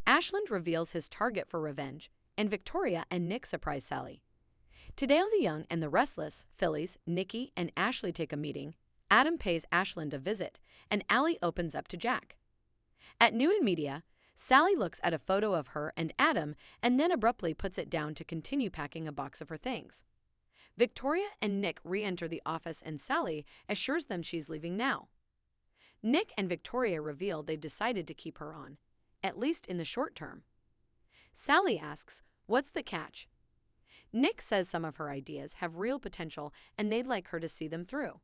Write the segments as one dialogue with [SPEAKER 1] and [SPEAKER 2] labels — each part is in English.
[SPEAKER 1] Ashland reveals his target for revenge, and Victoria and Nick surprise Sally. Today on The Young and the Restless, Phyllis, Nikki, and Ashley take a meeting. Adam pays Ashland a visit, and Allie opens up to Jack. At noon in media, Sally looks at a photo of her and Adam and then abruptly puts it down to continue packing a box of her things. Victoria and Nick re-enter the office and Sally assures them she's leaving now. Nick and Victoria reveal they've decided to keep her on, at least in the short term. Sally asks, "What's the catch?" Nick says some of her ideas have real potential and they'd like her to see them through.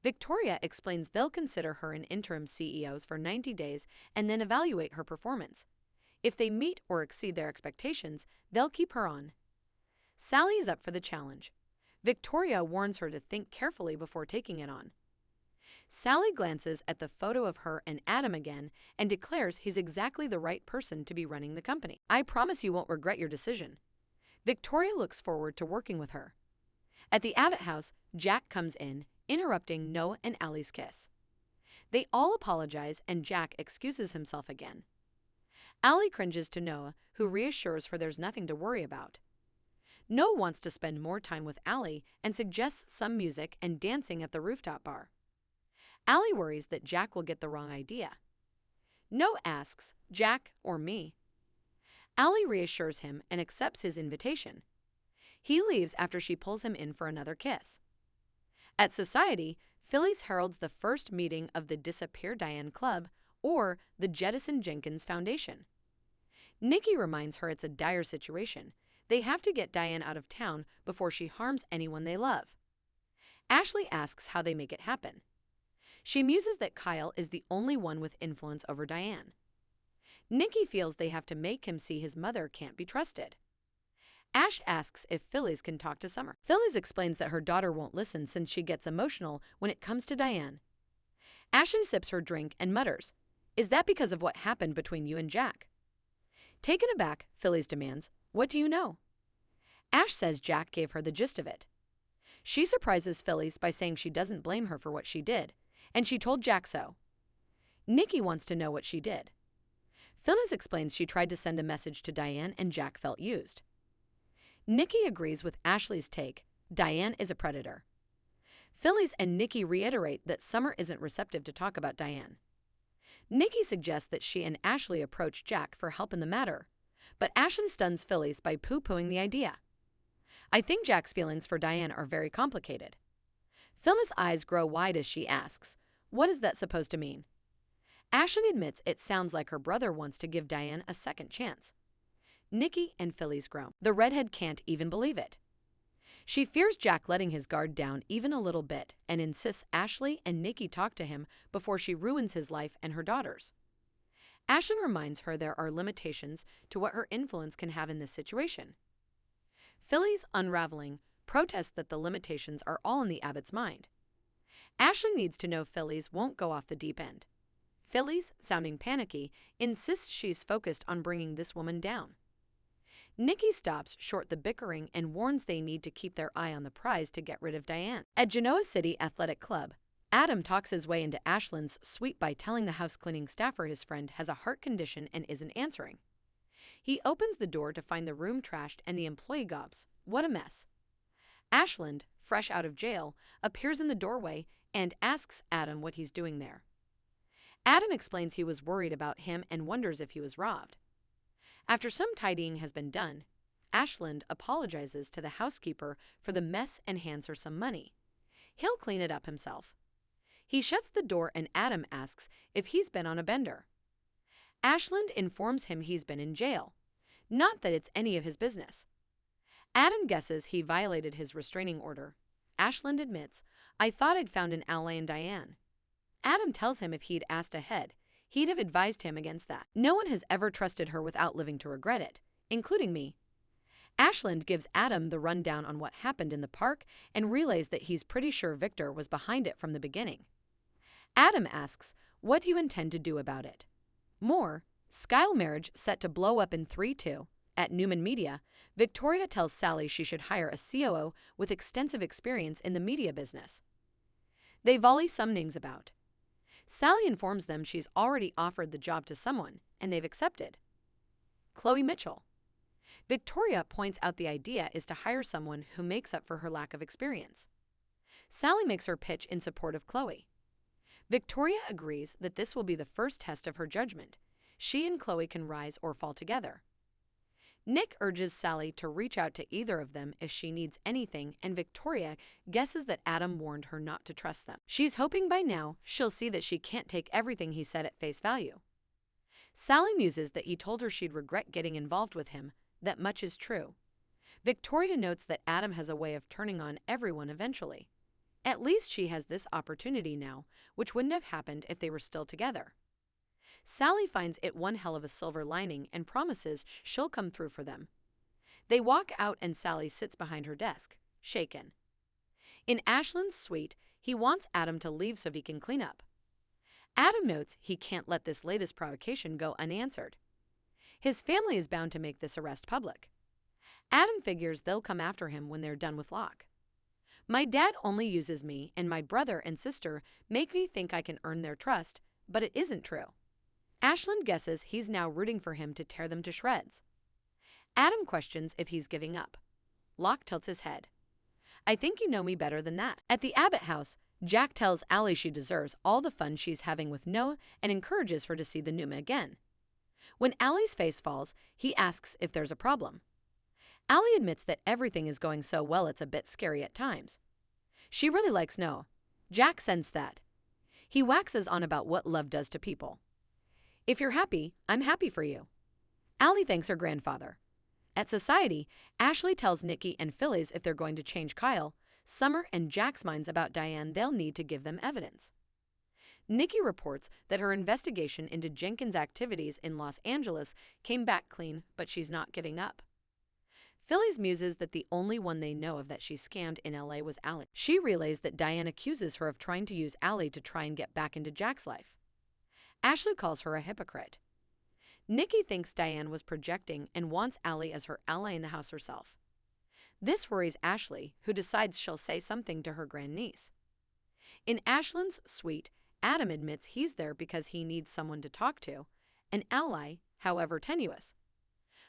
[SPEAKER 1] Victoria explains they'll consider her an interim CEO for 90 days and then evaluate her performance. If they meet or exceed their expectations, they'll keep her on. Sally is up for the challenge. Victoria warns her to think carefully before taking it on. Sally glances at the photo of her and Adam again and declares he's exactly the right person to be running the company. "I promise you won't regret your decision." Victoria looks forward to working with her. At the Abbott house, Jack comes in, interrupting Noah and Allie's kiss. They all apologize and Jack excuses himself again. Allie cringes to Noah, who reassures her there's nothing to worry about. Noah wants to spend more time with Allie and suggests some music and dancing at the rooftop bar. Allie worries that Jack will get the wrong idea. Noah asks, "Jack or me?" Allie reassures him and accepts his invitation. He leaves after she pulls him in for another kiss. At Society, Phyllis heralds the first meeting of the Disappear Diane Club, or the Jettison Jenkins Foundation. Nikki reminds her it's a dire situation. They have to get Diane out of town before she harms anyone they love. Ashley asks how they make it happen. She muses that Kyle is the only one with influence over Diane. Nikki feels they have to make him see his mother can't be trusted. Ash asks if Phyllis can talk to Summer. Phyllis explains that her daughter won't listen since she gets emotional when it comes to Diane. Ashley sips her drink and mutters, "Is that because of what happened between you and Jack?" Taken aback, Phyllis demands, "What do you know?" Ash says Jack gave her the gist of it. She surprises Phyllis by saying she doesn't blame her for what she did, and she told Jack so. Nikki wants to know what she did. Phyllis explains she tried to send a message to Diane and Jack felt used. Nikki agrees with Ashley's take. Diane is a predator. Phyllis and Nikki reiterate that Summer isn't receptive to talk about Diane. Nikki suggests that she and Ashley approach Jack for help in the matter, but Ashley stuns Phyllis by poo-pooing the idea. "I think Jack's feelings for Diane are very complicated." Phyllis' eyes grow wide as she asks, "What is that supposed to mean?" Ashley admits it sounds like her brother wants to give Diane a second chance. Nikki and Phyllis groan. The redhead can't even believe it. She fears Jack letting his guard down even a little bit and insists Ashley and Nikki talk to him before she ruins his life and her daughter's. Ashley reminds her there are limitations to what her influence can have in this situation. Phyllis, unraveling, protests that the limitations are all in the Abbott's mind. Ashley needs to know Phyllis won't go off the deep end. Phyllis, sounding panicky, insists she's focused on bringing this woman down. Nikki stops short the bickering and warns they need to keep their eye on the prize to get rid of Diane. At Genoa City Athletic Club, Adam talks his way into Ashland's suite by telling the house cleaning staffer his friend has a heart condition and isn't answering. He opens the door to find the room trashed and the employee gobs, "What a mess." Ashland, fresh out of jail, appears in the doorway and asks Adam what he's doing there. Adam explains he was worried about him and wonders if he was robbed. After some tidying has been done, Ashland apologizes to the housekeeper for the mess and hands her some money. He'll clean it up himself. He shuts the door and Adam asks if he's been on a bender. Ashland informs him he's been in jail, not that it's any of his business. Adam guesses he violated his restraining order. Ashland admits, "I thought I'd found an ally in Diane." Adam tells him if he'd asked ahead, he'd have advised him against that. "No one has ever trusted her without living to regret it, including me." Ashland gives Adam the rundown on what happened in the park and relays that he's pretty sure Victor was behind it from the beginning. Adam asks, "What do you intend to do about it?" More, Skyle marriage set to blow up in 3-2. At Newman Media, Victoria tells Sally she should hire a COO with extensive experience in the media business. They volley some names about. Sally informs them she's already offered the job to someone, and they've accepted. Chloe Mitchell. Victoria points out the idea is to hire someone who makes up for her lack of experience. Sally makes her pitch in support of Chloe. Victoria agrees that this will be the first test of her judgment. She and Chloe can rise or fall together. Nick urges Sally to reach out to either of them if she needs anything, and Victoria guesses that Adam warned her not to trust them. She's hoping by now she'll see that she can't take everything he said at face value. Sally muses that he told her she'd regret getting involved with him, that much is true. Victoria notes that Adam has a way of turning on everyone eventually. At least she has this opportunity now, which wouldn't have happened if they were still together. Sally finds it one hell of a silver lining and promises she'll come through for them. They walk out and Sally sits behind her desk, shaken. In Ashland's suite, he wants Adam to leave so he can clean up. Adam notes he can't let this latest provocation go unanswered. His family is bound to make this arrest public. Adam figures they'll come after him when they're done with Locke. My dad only uses me, and my brother and sister make me think I can earn their trust, but it isn't true. Ashland guesses he's now rooting for him to tear them to shreds. Adam questions if he's giving up. Locke tilts his head. I think you know me better than that. At the Abbott house, Jack tells Allie she deserves all the fun she's having with Noah and encourages her to see the Numa again. When Allie's face falls, he asks if there's a problem. Allie admits that everything is going so well it's a bit scary at times. She really likes Noah. Jack sensed that. He waxes on about what love does to people. If you're happy, I'm happy for you. Allie thanks her grandfather. At society, Ashley tells Nikki and Phyllis if they're going to change Kyle, Summer and Jack's minds about Diane they'll need to give them evidence. Nikki reports that her investigation into Jenkins' activities in Los Angeles came back clean, but she's not giving up. Phyllis muses that the only one they know of that she scammed in LA was Allie. She relays that Diane accuses her of trying to use Allie to try and get back into Jack's life. Ashley calls her a hypocrite. Nikki thinks Diane was projecting and wants Allie as her ally in the house herself. This worries Ashley, who decides she'll say something to her grandniece. In Ashland's suite, Adam admits he's there because he needs someone to talk to, an ally, however tenuous.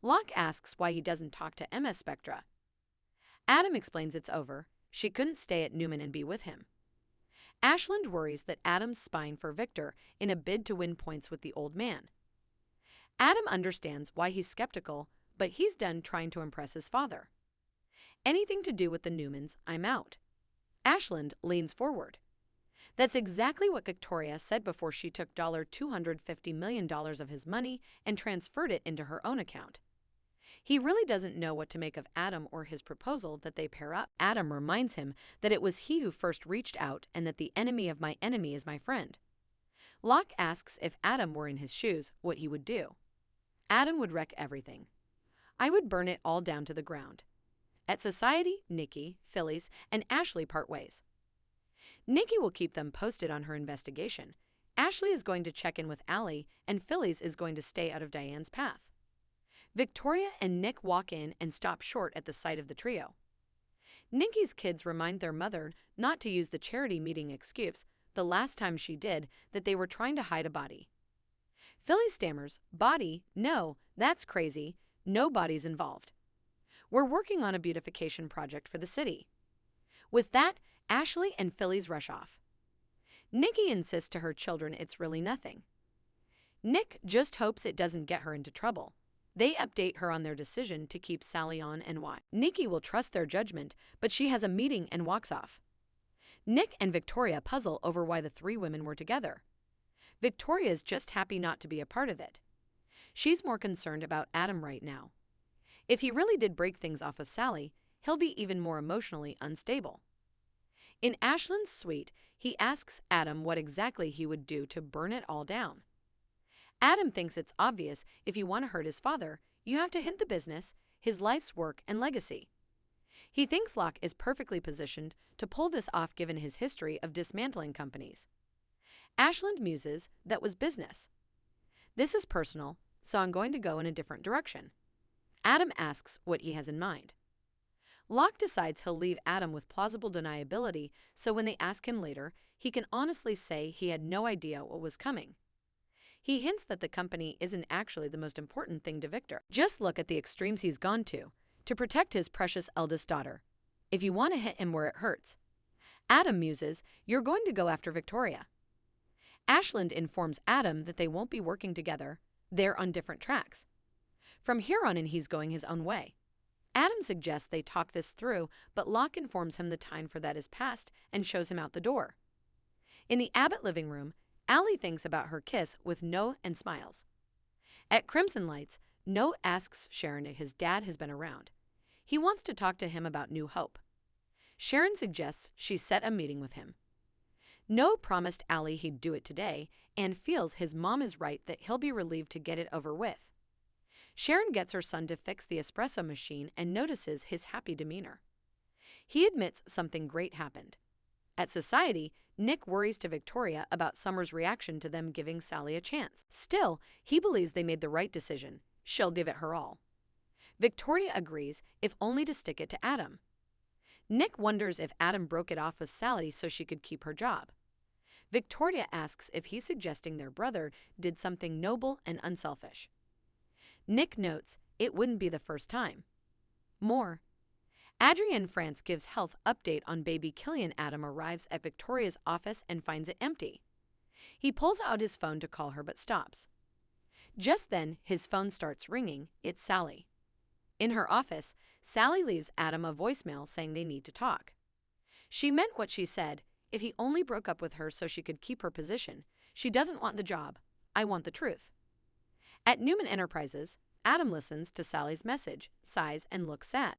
[SPEAKER 1] Locke asks why he doesn't talk to MS Spectra. Adam explains it's over. She couldn't stay at Newman and be with him. Ashland worries that Adam's spying for Victor in a bid to win points with the old man. Adam understands why he's skeptical, but he's done trying to impress his father. Anything to do with the Newmans, I'm out. Ashland leans forward. That's exactly what Victoria said before she took $250 million of his money and transferred it into her own account. He really doesn't know what to make of Adam or his proposal that they pair up. Adam reminds him that it was he who first reached out and that the enemy of my enemy is my friend. Locke asks if Adam were in his shoes, what he would do. Adam would wreck everything. I would burn it all down to the ground. At society, Nikki, Phyllis, and Ashley part ways. Nikki will keep them posted on her investigation. Ashley is going to check in with Allie, and Phyllis is going to stay out of Diane's path. Victoria and Nick walk in and stop short at the sight of the trio. Nikki's kids remind their mother not to use the charity meeting excuse, the last time she did, that they were trying to hide a body. Phyllis stammers, "Body? No, that's crazy. No bodies involved. We're working on a beautification project for the city." With that, Ashley and Phyllis rush off. Nikki insists to her children it's really nothing. Nick just hopes it doesn't get her into trouble. They update her on their decision to keep Sally on and why. Nikki will trust their judgment, but she has a meeting and walks off. Nick and Victoria puzzle over why the three women were together. Victoria is just happy not to be a part of it. She's more concerned about Adam right now. If he really did break things off with Sally, he'll be even more emotionally unstable. In Ashland's suite, he asks Adam what exactly he would do to burn it all down. Adam thinks it's obvious if you want to hurt his father, you have to hint the business, his life's work, and legacy. He thinks Locke is perfectly positioned to pull this off given his history of dismantling companies. Ashland muses that was business. This is personal, so I'm going to go in a different direction. Adam asks what he has in mind. Locke decides he'll leave Adam with plausible deniability, so when they ask him later, he can honestly say he had no idea what was coming. He hints that the company isn't actually the most important thing to Victor. Just look at the extremes he's gone to protect his precious eldest daughter. If you want to hit him where it hurts. Adam muses, "You're going to go after Victoria." Ashland informs Adam that they won't be working together. They're on different tracks. From here on in, he's going his own way. Adam suggests they talk this through, but Locke informs him the time for that is past and shows him out the door. In the Abbott living room, Allie thinks about her kiss with No and smiles. At Crimson Lights, No asks Sharon if his dad has been around. He wants to talk to him about New Hope. Sharon suggests she set a meeting with him. No promised Allie he'd do it today and feels his mom is right that he'll be relieved to get it over with. Sharon gets her son to fix the espresso machine and notices his happy demeanor. He admits something great happened. At Society, Nick worries to Victoria about Summer's reaction to them giving Sally a chance. Still, he believes they made the right decision. She'll give it her all. Victoria agrees, if only to stick it to Adam. Nick wonders if Adam broke it off with Sally so she could keep her job. Victoria asks if he's suggesting their brother did something noble and unselfish. Nick notes it wouldn't be the first time. More. Adrienne France gives health update on baby Killian. Adam arrives at Victoria's office and finds it empty. He pulls out his phone to call her but stops. Just then, his phone starts ringing. It's Sally. In her office, Sally leaves Adam a voicemail saying they need to talk. She meant what she said. If he only broke up with her so she could keep her position. She doesn't want the job. I want the truth. At Newman Enterprises, Adam listens to Sally's message, sighs, and looks sad.